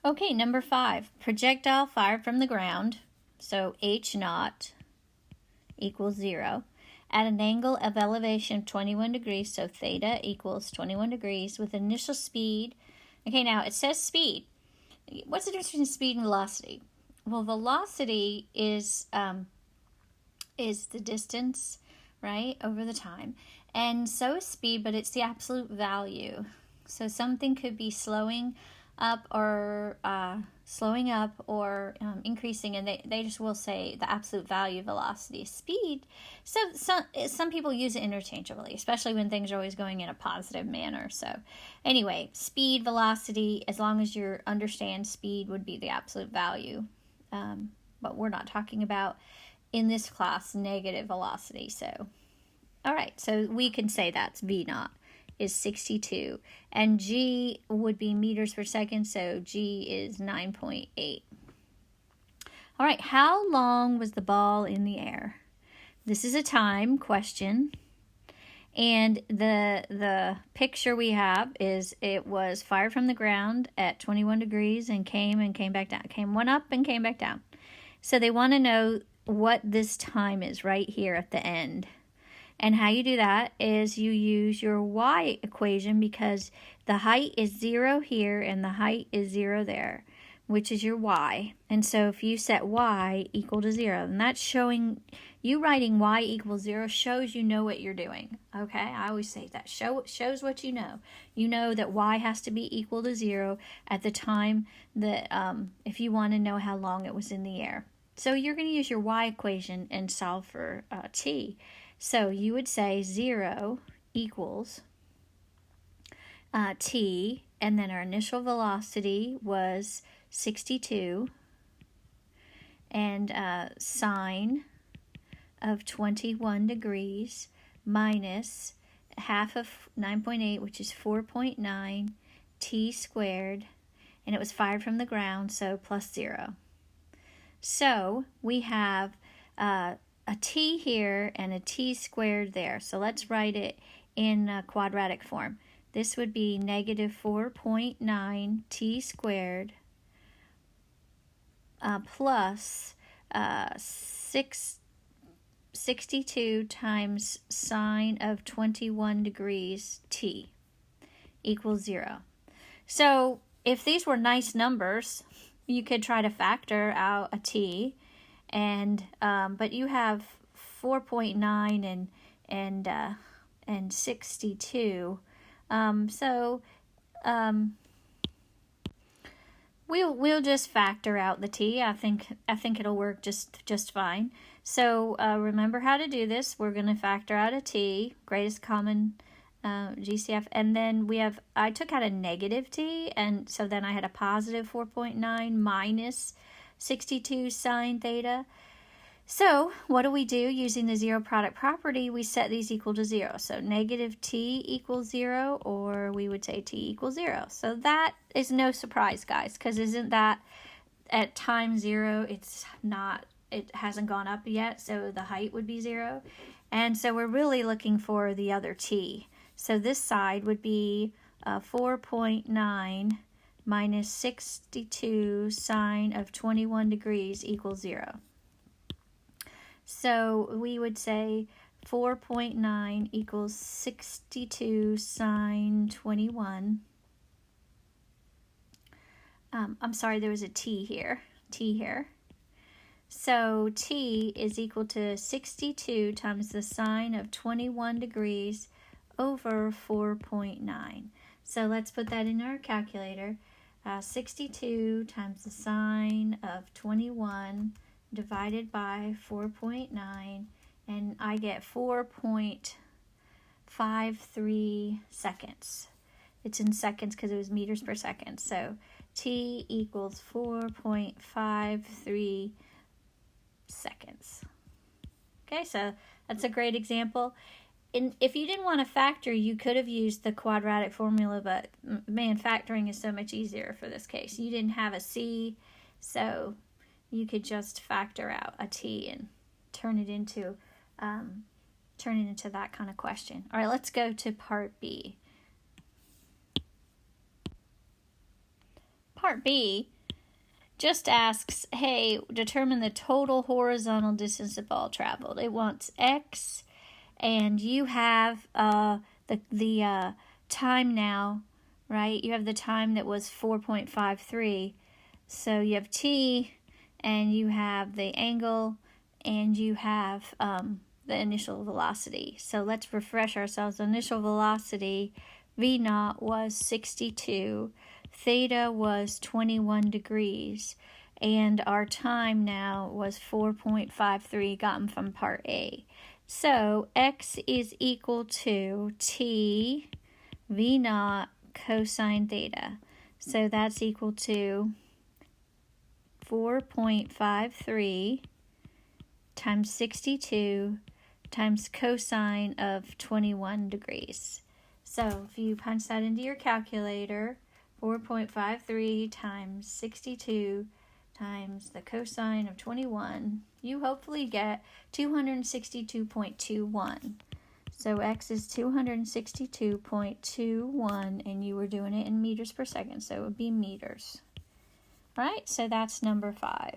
Okay, number 5, projectile fired from the ground, so h naught equals 0, at an angle of elevation of 21 degrees, so theta equals 21 degrees, with initial speed. Okay, now it says speed. What's the difference between speed and velocity? Well, velocity is the distance, right, over the time. And so is speed, but it's the absolute value. So something could be slowing up or increasing, and they just will say the absolute value of velocity. Speed, so some people use it interchangeably, especially when things are always going in a positive manner. So anyway, speed, velocity, as long as you understand speed would be the absolute value. But we're not talking about, in this class, negative velocity. So all right, so we can say that's V naught is 62, and G would be meters per second, so G is 9.8. All right, how long was the ball in the air? This is a time question, and the picture we have is it was fired from the ground at 21 degrees and came back down, went up and came back down. So they want to know what this time is right here at the end. And how you do that is you use your y equation, because the height is 0 here and the height is 0 there, which is your y. And so if you set y equal to 0, and that's showing, you writing y equals 0 shows you know what you're doing. Okay, I always say that shows what you know. You know that y has to be equal to 0 at the time that, if you want to know how long it was in the air. So you're going to use your y equation and solve for t. So you would say 0 equals t, and then our initial velocity was 62, and sine of 21 degrees minus half of 9.8, which is 4.9, t squared, and it was fired from the ground, so plus 0. So we have a t here and a t squared there. So let's write it in quadratic form. This would be negative 4.9 t squared plus 62 times sine of 21 degrees t equals 0. So if these were nice numbers, you could try to factor out a t, and but you have 4.9 and 62, so we'll just factor out the t. I think it'll work just fine. So remember how to do this. We're going to factor out a t, greatest common GCF, and then I took out a negative t, and so then I had a positive 4.9 minus 62 sine theta. So what do we do using the zero product property? We set these equal to 0. So negative t equals 0, or we would say t equals 0. So that is no surprise, guys, because isn't that at time 0, it hasn't gone up yet, so the height would be 0. And so we're really looking for the other t. So this side would be 4.9 minus 62 sine of 21 degrees equals 0. So we would say 4.9 equals 62 sine 21. I'm sorry, there was a t here. So t is equal to 62 times the sine of 21 degrees over 4.9. So let's put that in our calculator. 62 times the sine of 21 divided by 4.9, and I get 4.53 seconds. It's in seconds because it was meters per second. So t equals 4.53 seconds. Okay, so that's a great example. And if you didn't want to factor, you could have used the quadratic formula, but man, factoring is so much easier for this case. You didn't have a c, so you could just factor out a t and turn it into that kind of question. All right, let's go to part B. Part B just asks, hey, determine the total horizontal distance the ball traveled. It wants x, and you have the time now, right? You have the time that was 4.53. So you have t, and you have the angle, and you have the initial velocity. So let's refresh ourselves. The initial velocity, v naught, was 62. Theta was 21 degrees. And our time now was 4.53 gotten from part A. So x is equal to t v naught cosine theta. So that's equal to 4.53 times 62 times cosine of 21 degrees. So if you punch that into your calculator, 4.53 times 62 times the cosine of 21, you hopefully get 262.21. So x is 262.21, and you were doing it in meters per second, so it would be meters. All right, so that's number 5.